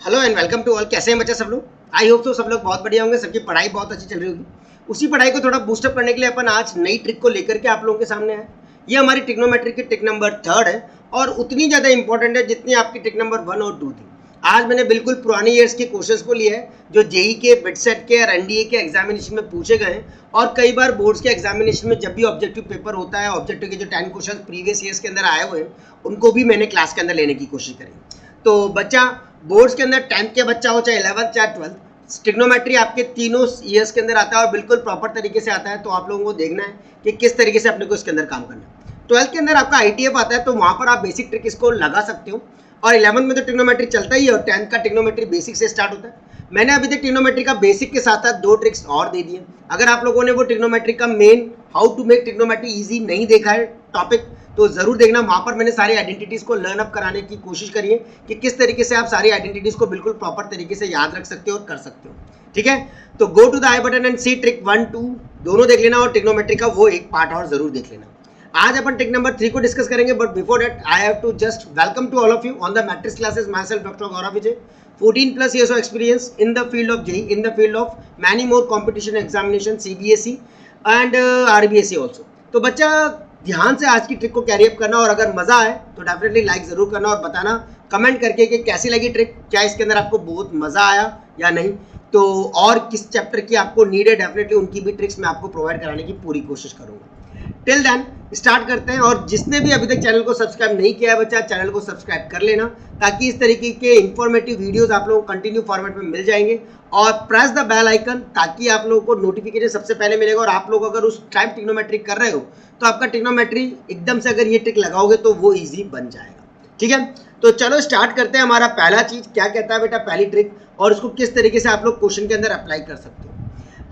Hello and welcome to all. कैसे हैं बच्चे सब लोग? आई होप तो सब लोग बहुत बढ़िया होंगे, सबकी पढ़ाई बहुत अच्छी चल रही होगी। उसी पढ़ाई को थोड़ा बूस्टअप करने के लिए अपन आज नई ट्रिक को लेकर के आप लोगों के सामने आए। ये हमारी ट्रिग्नोमेट्री की ट्रिक नंबर 3 है और उतनी ज़्यादा इंपॉर्टेंट है जितनी आपकी ट्रिक नंबर 1 और 2 थी। आज मैंने बिल्कुल पुरानी ईयर्स के क्वेश्चंस को लिया है जो जेई के, बिटसेट के और एनडीए के एग्जामिनेशन में पूछे गए हैं और कई बार बोर्ड्स के एग्जामिनेशन में जब भी ऑब्जेक्टिव पेपर होता है, ऑब्जेक्टिव के जो 10 क्वेश्चन प्रीवियस ईयर्स के अंदर आए हुए हैं उनको भी मैंने क्लास के अंदर लेने की कोशिश करी। तो बच्चा बोर्ड्स के अंदर 10th के बच्चा हो चाहे 11th चाहे 12th, ट्रिग्नोमेट्री आपके तीनों ईयर्स के अंदर आता है और बिल्कुल प्रॉपर तरीके से आता है। तो आप लोगों को देखना है कि किस तरीके से अपने को इसके अंदर काम करना है। 12th के अंदर आपका आईटीएफ आता है तो वहां पर आप बेसिक ट्रिक इसको लगा सकते हो और 11th में तो ट्रिग्नोमेट्री चलता ही है और 10th का ट्रिग्नोमेट्री बेसिक से स्टार्ट होता है। मैंने अभी तक ट्रिग्नोमेट्री का बेसिक के साथ साथ 2 ट्रिक्स और दे दिए। अगर आप लोगों ने वो ट्रिग्नोमेट्री का main how to make trigonometry easy नहीं देखा है टॉपिक तो जरूर देखना। वहां पर मैंने सारी आइडेंटिटीज को लर्न अप कराने की कोशिश करी है कि किस तरीके से आप सारी आइडेंटिटीज को बिल्कुल प्रॉपर तरीके से याद रख सकते हो और कर सकते हो। ठीक है, तो go to the I button and see trick 1, 2 दोनों देख लेना और ट्रिग्नोमेट्री का वो एक पार्ट और जरूर देख लेना। आज अपन ट्रिक नंबर 3 को डिस्कस करेंगे, but before that I have to just welcome to all of you on the matrix classes. Myself doctor Gaurav Vijay, 14+ years of experience in the field of JEE, in the field of many more competition examination, CBSE and RBSE also। तो बच्चा ध्यान से आज की trick को carry up करना और अगर मजा आए तो डेफिनेटली लाइक जरूर करना और बताना कमेंट करके कि कैसी लगी ट्रिक, क्या इसके अंदर आपको बहुत मजा आया या नहीं। तो और किस चैप्टर की आपको नीड है डेफिनेटली उनकी भी ट्रिक्स मैं आपको प्रोवाइड कराने की पूरी कोशिश करूंगा। टिल देन स्टार्ट करते हैं और जिसने भी अभी तक चैनल को सब्सक्राइब नहीं किया है बच्चा चैनल को सब्सक्राइब कर लेना ताकि इस तरीके के इंफॉर्मेटिव वीडियोस आप लोगों को कंटिन्यू फॉर्मेट में मिल जाएंगे और प्रेस द बेल आइकन ताकि आप लोगों को नोटिफिकेशन सबसे पहले मिलेगा। और आप लोग अगर उस टाइम ट्रिग्नोमेट्री कर रहे हो तो आपका ट्रिग्नोमेट्री एकदम से अगर ये ट्रिक लगाओगे तो वो ईजी बन जाएगा। ठीक है, तो चलो स्टार्ट करते हैं। हमारा पहला चीज क्या कहता है बेटा, पहली ट्रिक और उसको किस तरीके से आप लोग क्वेश्चन के अंदर अप्लाई कर सकते हो।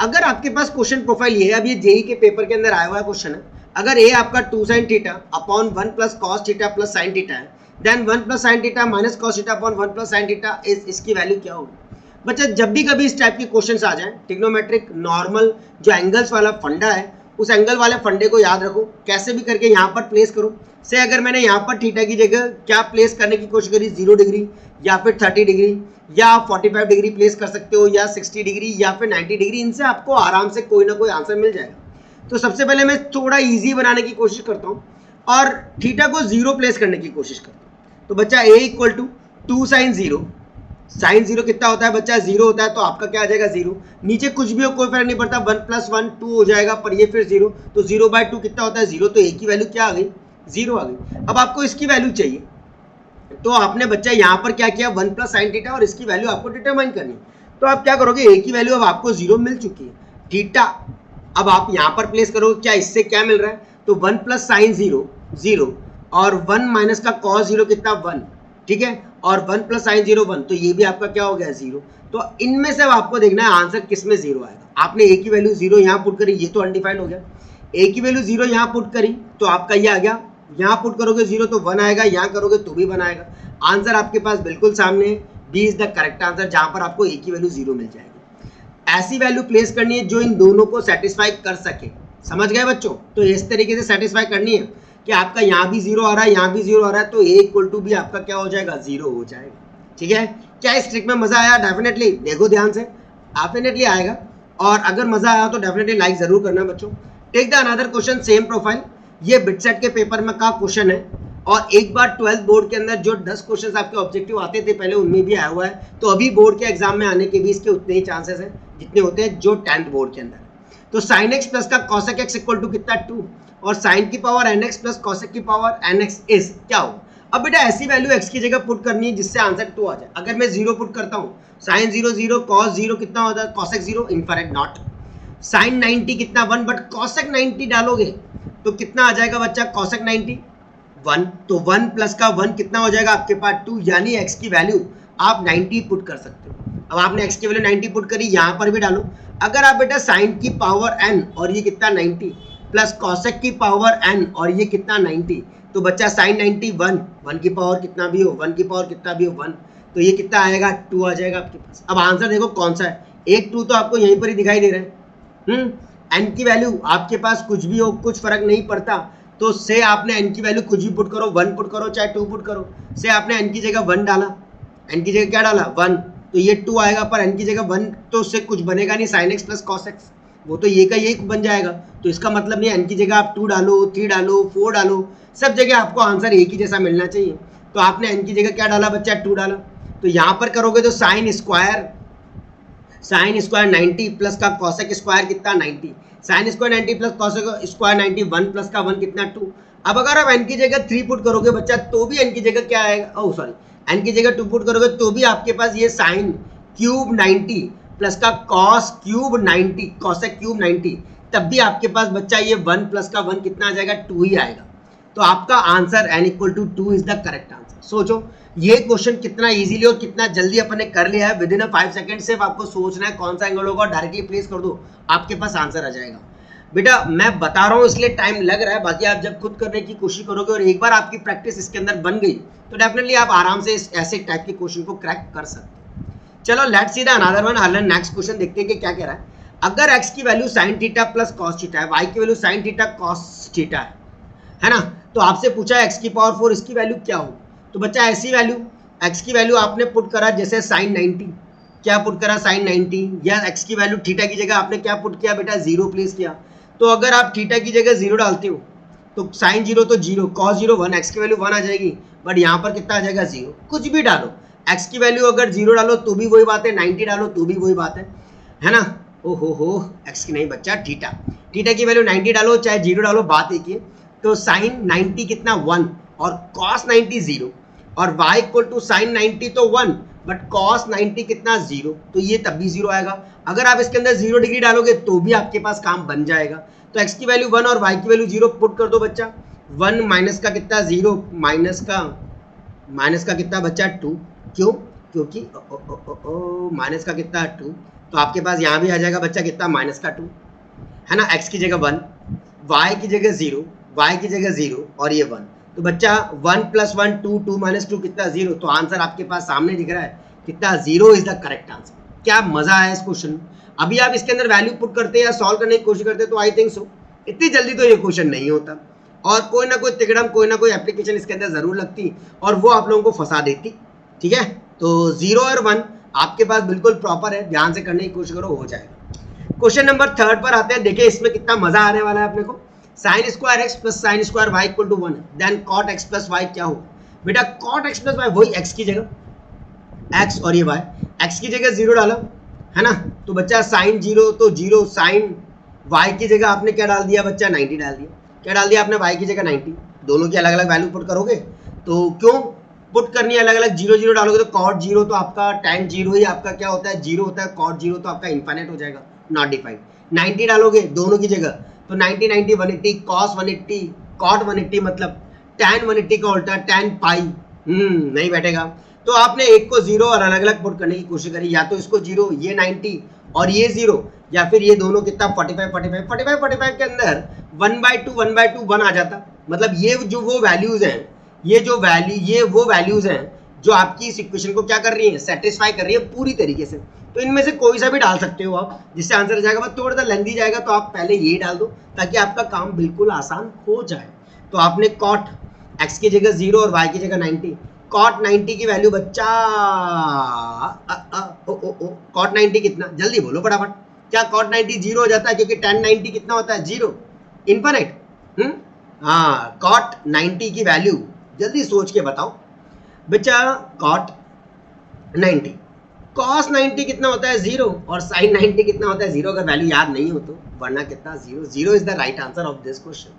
अगर आपके पास क्वेश्चन प्रोफाइल ये है, अब ये जेई के पेपर के अंदर आया हुआ क्वेश्चन है। अगर ए आपका 2 sin theta upon 1 plus cos theta plus sine theta है, then 1 plus sine theta minus cos theta upon 1 plus sine theta इसकी वैल्यू क्या होगी। बच्चा जब भी कभी इस टाइप के क्वेश्चंस आ जाएं, ट्रिग्नोमेट्रिक नॉर्मल जो एंगल्स वाला फंडा है उस एंगल वाले फंडे को याद रखो, कैसे भी करके यहाँ पर प्लेस करो। से अगर मैंने यहाँ पर थीटा की जगह क्या प्लेस करने की कोशिश करी, 0 डिग्री या फिर 30 डिग्री या 45 डिग्री प्लेस कर सकते हो या 60 डिग्री या फिर 90 डिग्री, इनसे आपको आराम से कोई ना कोई आंसर मिल जाएगा। तो सबसे पहले मैं थोड़ा इजी बनाने की कोशिश करता हूँ और थीटा को 0 प्लेस करने की कोशिश करता हूँ। तो बच्चा a equal to 2 sin 0, sine 0 कितना होता है बच्चा, 0 होता है तो आपका क्या आ जाएगा 0। नीचे कुछ भी हो कोई फर्क नहीं पड़ता, 1 + 1 2 हो जाएगा पर ये फिर 0, तो 0/2 कितना होता है 0, तो a की वैल्यू क्या आ गई 0 आ गई। अब आपको इसकी वैल्यू चाहिए तो आपने बच्चा यहाँ पर क्या किया 1 प्लस साइन थीटा और इसकी वैल्यू आपको डिटरमाइन करनी। तो आप क्या करोगे, a की वैल्यू अब आपको 0 मिल चुकी है, थीटा अब आप यहाँ पर प्लेस करोगे, क्या इससे क्या मिल रहा है, तो 1 प्लस साइन 0 0 और 1 माइनस का कॉस 0 कितना 1, ठीक है, और 1 प्लस साइन 0 1, तो ये भी आपका क्या हो गया 0। तो इनमें से आपको देखना है आंसर किस में 0 आएगा। आपने a की वैल्यू 0 यहाँ पुट करी, ये तो अनडिफाइंड हो गया। a की वैल्यू 0 यहाँ पुट करी तो आपका ये आ गया, यहाँ पुट करोगे 0 तो 1 आएगा, यहाँ करोगे तो भी 1 आएगा। आंसर आपके पास बिल्कुल सामने है, B is the correct answer जहां पर आपको a की वैल्यू 0 मिल जाएगी। ऐसी वैल्यू प्लेस करनी है जो इन दोनों को सेटिस्फाई कर सके, समझ गए बच्चों। तो इस तरीके से सेटिस्फाई करनी है कि आपका यहाँ भी 0 आ रहा है, यहाँ भी 0 आ रहा है, तो a इक्वल टू भी आपका क्या हो जाएगा 0 हो जाएगा। ठीक है, क्या इस ट्रिक में मजा आया? डेफिनेटली देखो ध्यान से, डेफिनेटली आएगा और अगर मजा आया तो डेफिनेटली लाइक जरूर करना बच्चों। Take the another question same profile, ये बिटसेट के पेपर में का क्वेश्चन है और एक बार 12th बोर्ड के अंदर जो 10 क्वेश्चन आपके ऑब्जेक्टिव आते थे पहले उनमें भी आया हुआ है, तो अभी बोर्ड के एग्जाम में आने के भी इसके उतने ही चांसेस हैं जितने होते हैं जो 10th बोर्ड के अंदर। तो साइन एक्स प्लस का कॉसेक एक्स इक्वल टू कितना 2 और साइन की पावर nx प्लस कॉसेक की पावर nx इज क्या हो। अब बेटा ऐसी वैल्यू x की जगह पुट करनी है जिससे आंसर 2 आ जाए। अगर मैं 0 पुट करता हूँ, साइन 0 0 कॉस 0 कितना होता है कॉसेक 0, इनफैक्ट नॉट, साइन 90 कितना 1, बट कॉसेक 90 डालोगे तो कितना आ जाएगा बच्चा कॉसेक 90 1, तो 1 प्लस का 1 कितना हो जाएगा आपके पास 2, यानी x की वैल्यू आप 90 पुट कर सकते हो। अब आपने x की वैल्यू 90 पुट करी, यहाँ पर भी डालो। अगर आप बेटा साइन की पावर n और ये कितना 90 प्लस कॉसेक की पावर n और ये कितना 90, तो बच्चा साइन 90 1 की पावर कितना भी हो 1 की पावर कितना भी हो 1, तो ये कितना आएगा 2 आ जाएगा आपके पास। अब आंसर देखो कौन सा है, एक 2 तो आपको यहीं पर ही दिखाई दे रहा है। n की वैल्यू आपके पास कुछ भी हो कुछ फर्क नहीं पड़ता, तो से आपने n की वैल्यू कुछ भी पुट करो, 1 पुट करो चाहे 2 पुट करो, से आपने n की जगह 1 डाला एन की जगह क्या डाला 1, तो ये 2 आएगा, पर एन की जगह 1 तो उससे कुछ बनेगा नहीं, sine x plus cos x, वो तो ये का यही बन जाएगा। तो इसका मतलब नहीं एन की जगह आप 2 डालो, 3 डालो, 4 डालो, सब जगह आपको आंसर एक ही जैसा मिलना चाहिए। तो आपने एन की जगह क्या डाला बच्चा 2 डाला, तो यहाँ पर करोगे तो साइन स्क्वायर 90 प्लस का कॉसेक स्क्वायर कितना 90, sine square 90 plus cosec square 90, 1 plus का 1 कितना 2। अब अगर आप एन की जगह 3 पुट करोगे बच्चा तो भी एन की जगह क्या आएगा, ओह सॉरी, एन की जगह 2 पुट करोगे तो भी आपके पास ये साइन क्यूब 90 प्लस का कॉस क्यूब 90 कॉसेक क्यूब 90, तब भी आपके पास बच्चा ये 1 प्लस का 1 कितना आ जाएगा 2 ही आएगा। तो आपका answer n equal to 2 is the correct answer. सोचो ये क्वेश्चन कितना इजीली और कितना जल्दी अपन ने कर लिया है, विद इन 5 सेकंड। सिर्फ आपको सोचना है कौन सा एंगल होगा, डायरेक्टली प्लेस कर दो, आपके पास आंसर आ जाएगा। बेटा मैं बता रहा हूँ इसलिए टाइम लग रहा है, बाकी आप जब खुद करने की कोशिश करोगे और एक बार आपकी प्रैक्टिस इसके अंदर बन गई तो डेफिनेटली आप आराम से ऐसे टाइप के क्वेश्चन को क्रैक कर सकते हो। चलो let's see the another one, हलन नेक्स्ट क्वेश्चन देखते हैं कि क्या कह रहा है। अगर x की value sin theta plus cos theta है, y की value sin theta cos theta है ना, तो आपसे पूछा है x की पावर 4 इसकी वैल्यू क्या हो। तो बच्चा ऐसी वैल्यू x की वैल्यू आपने पुट करा जैसे sin 90, क्या पुट करा sin 90, या x की वैल्यू थीटा की जगह आपने क्या पुट किया बेटा 0 प्लेस किया। तो अगर आप थीटा की जगह 0 डालते हो तो sin 0 तो 0, cos 0 1, x की वैल्यू 1 आ जाएगी, बट यहाँ पर कितना आ जाएगा 0। कुछ भी डालो, x की वैल्यू अगर 0 डालो तो भी वही बात है, 90 डालो तो भी वही बात है ना। ओहो x की नहीं बच्चा थीटा की वैल्यू 90 डालो चाहे 0 डालो बात एक ही है। तो sin 90 कितना 1 और cos 90 0, और y इक्वल टू sin 90 तो 1 बट cos 90 कितना 0, तो ये तब भी 0 आएगा। अगर आप इसके अंदर 0 डिग्री डालोगे तो भी आपके पास काम बन जाएगा। तो x की वैल्यू 1 और y की वैल्यू 0 पुट कर दो बच्चा, 1 माइनस का कितना 0, माइनस का कितना बच्चा 2, क्यों, क्योंकि माइनस का कितना 2, तो आपके पास यहाँ भी आ जाएगा बच्चा कितना माइनस का 2 है ना। x की जगह 1, y की जगह 0, y की जगह 0 और ये 1, तो बच्चा 1 प्लस 1 2, 2 माइनस 2 कितना 0, तो आंसर आपके पास सामने दिख रहा है कितना 0 इज द करेक्ट आंसर। क्या मजा है इस क्वेश्चन में। अभी आप इसके अंदर वैल्यू पुट करते या सॉल्व करने की कोशिश करते तो आई थिंक सो इतनी जल्दी तो ये क्वेश्चन नहीं होता, और कोई ना कोई तिकड़म कोई ना कोई एप्लीकेशन इसके अंदर जरूर लगती और वो आप लोगों को फंसा देती। ठीक है, तो 0 और 1 आपके पास बिल्कुल प्रॉपर है, ध्यान से करने की कोशिश करो हो जाएगा। क्वेश्चन नंबर 3 पर आते हैं, देखिए इसमें कितना मजा आने वाला है अपने को। Sine square x plus sine square y equal to 1, then cot x plus y क्या होगा बेटा, कॉट एक्स प्लस वाई वही एक्स की जगह एक्स और ये वाई, एक्स की जगह 0 डाला है ना, तो बच्चा साइन 0 तो 0, साइन वाई की जगह आपने क्या डाल दिया बच्चा 90 डाल दिया, क्या डाल दिया आपने वाई की जगह 90, दोनों की अलग अलग वैल्यू पुट करोगे तो क्यों पुट करनी है अलग अलग, 0 0 डालोगे तो कॉट 0 तो आपका tan 0 ही आपका क्या होता है 0 होता है, कॉट 0 तो आपका इनफाइनाइट हो जाएगा नॉट डिफाइंड। 90 डालोगे दोनों की जगह तो 90 90 180 cos 180 cot 180 मतलब tan 180 का उल्टा tan पाई, नहीं बैठेगा। तो आपने एक को 0 और अलग अलग पुट करने की कोशिश करी, या तो इसको 0 ये 90 और ये 0, या फिर ये दोनों कितना 45 के अंदर 1/2 1 आ जाता, मतलब ये जो वो वैल्यूज हैं, ये वो वैल्यूज हैं जो आपकी इस इक्वेशन को क्या कर रही है सेटिस्फाई कर रही है पूरी तरीके से। तो इनमें से कोई सा भी डाल सकते हो आप, जिससे आंसर आ जाएगा, बस थोड़ा सा लेंथी जाएगा तो आप पहले ये डाल दो ताकि आपका काम बिल्कुल आसान हो जाए। तो आपने कॉट एक्स की जगह 0 और वाई की जगह 90, कॉट 90 की वैल्यू बच्चा कॉट 90 कितना, जल्दी बोलो फटाफट, क्या कॉट 90 0 हो जाता है क्योंकि tan 90 कितना होता है 0 इनफिनिट। हाँ कॉट 90 की वैल्यू जल्दी सोच के बताओ बच्चा, कॉट 90 cos 90 कितना होता है 0 और sin 90 कितना होता है 0, अगर वैल्यू याद नहीं हो तो वरना कितना 0 is the right answer of this question.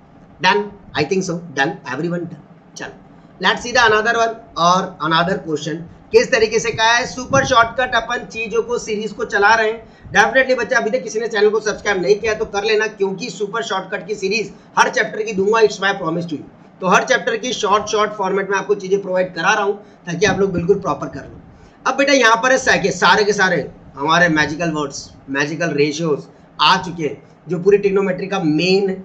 Done, I think so done, everyone done. चलो let's see the another one और अनदर क्वेश्चन किस तरीके से क्या है। सुपर शॉर्टकट अपन चीजों को सीरीज को चला रहे हैं। डेफिनेटली बच्चा अभी तक किसी ने चैनल को सब्सक्राइब नहीं किया तो कर लेना, क्योंकि सुपर शॉर्टकट की सीरीज हर चैप्टर की दूंगा, it's my promise to you. तो हर चैप्टर की शॉर्ट फॉर्मेट में आपको चीजें प्रोवाइड करा रहा हूं ताकि आप लोग बिल्कुल प्रॉपर कर लो। अब बेटा यहाँ पर है सारे के सारे हमारे मैजिकल वर्ड्स, मैजिकल रेशियोज आ चुके हैं, जो पूरी ट्रिग्नोमेट्री का मेन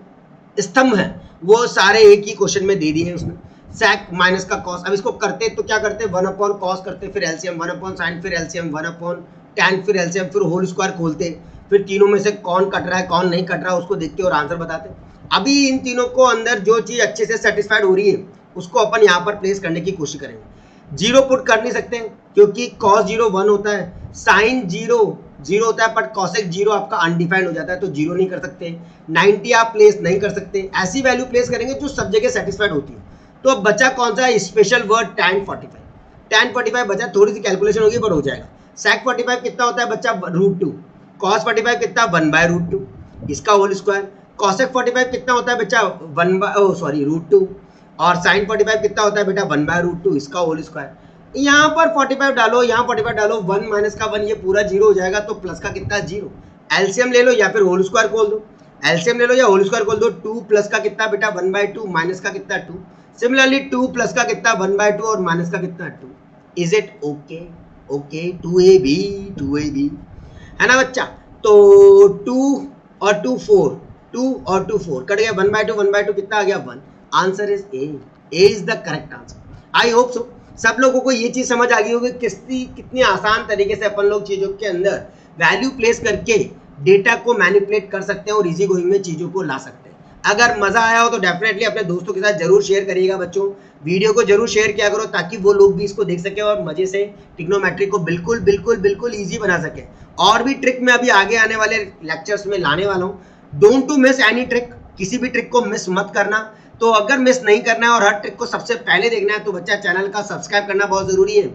स्तंभ है वो सारे एक ही क्वेश्चन में दे दिए हैं उसने। sec माइनस का cos, अब इसको करते तो क्या करते 1/cos करते, फिर एलसीएम 1/sin, फिर एलसीएम 1/tan, फिर एलसीएम, फिर होल स्क्वायर खोलते, फिर तीनों में से कौन कट रहा है कौन नहीं कट रहा है उसको देखते और आंसर बताते। अभी इन तीनों को अंदर जो चीज अच्छे से सेटिस्फाइड हो रही है उसको अपन यहाँ पर प्लेस करने की कोशिश करेंगे। 0 पुट कर नहीं सकते क्योंकि cos 0 1 होता है, sin 0 0 होता है, बट cosec 0 आपका अनडिफाइंड हो जाता है, तो 0 नहीं कर सकते, 90 आप प्लेस नहीं कर सकते, ऐसी वैल्यू प्लेस करेंगे जो सब जगह सेटिस्फाइड होती है। तो अब बचा कौन सा स्पेशल वर्ड, tan 45, tan 45 बचा, थोड़ी सी कैलकुलेशन होगी बट हो जाएगा। sec 45 कितना होता है बच्चा, √2, cos 45 कितना 1/√2 इसका होल स्क्वायर, cosec 45 कितना होता है बच्चा √2, और sin 45 कितना होता है बेटा 1/√2 इसका होल स्क्वायर। यहाँ पर 45 डालो, यहाँ 45 डालो, 1 माइनस का 1 ये पूरा 0 हो जाएगा, तो प्लस का कितना 0, एलसीएम ले लो या फिर होल स्क्वायर खोल दो, एलसीएम ले लो या होल स्क्वायर खोल दो, 2 प्लस का कितना बेटा 1/2 माइनस का कितना 2, सिमिलरली 2 प्लस का कितना 1/2 और माइनस का कितना 2। Is it okay? Okay 2ab है ना बच्चा। तो 2 और 2 4, 2 और 2 4 कट गया, 1/2 कितना आ गया 1, answer is a is the correct answer. I hope so सब लोगों को ये चीज समझ आ गई होगी कितनी आसान तरीके से अपन लोग चीजों के अंदर वैल्यू प्लेस करके डेटा को मैनिपुलेट कर सकते हैं और इजी गोइंग में चीजों को ला सकते हैं। अगर मजा आया हो तो डेफिनेटली अपने दोस्तों के साथ जरूर शेयर करिएगा बच्चों, वीडियो को जरूर शेयर किया करो ताकि वो लोग भी इसको देख सके और मजे से ट्रिग्नोमेट्री को बिल्कुल बिल्कुल बिल्कुल ईजी बना सके। और भी ट्रिक में अभी आगे आने वाले लेक्चर्स में लाने वाला हूँ, don't to miss any trick, किसी भी ट्रिक को मिस मत करना। तो अगर मिस नहीं करना है और हर ट्रिक को सबसे पहले देखना है तो बच्चा चैनल का सब्सक्राइब करना बहुत जरूरी है,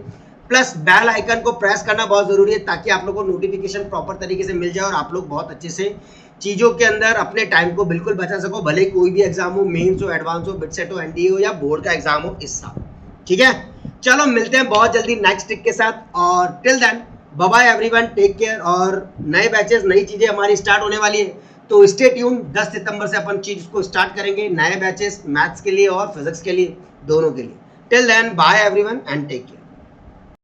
प्लस बेल आइकन को प्रेस करना बहुत जरूरी है ताकि आप लोगों को नोटिफिकेशन प्रॉपर तरीके से मिल जाए और आप लोग बहुत अच्छे से चीजों के अंदर अपने टाइम को बिल्कुल बचा सको, भले कोई भी एग्जाम हो, मेंस हो, एडवांस हो, बिटसेट हो, एनडीए हो या बोर्ड का एग्जाम हो इस साल। ठीक है, चलो मिलते हैं बहुत जल्दी नेक्स्ट ट्रिक के साथ, और till then bye bye everyone, take care. और नए बैचेस नई चीजें हमारी स्टार्ट होने वाली है, तो स्टे ट्यून, 10 सितंबर से अपन चीज को स्टार्ट करेंगे, नए बैचेस मैथ्स के लिए और फिजिक्स के लिए, दोनों के लिए। Till then bye everyone and take care.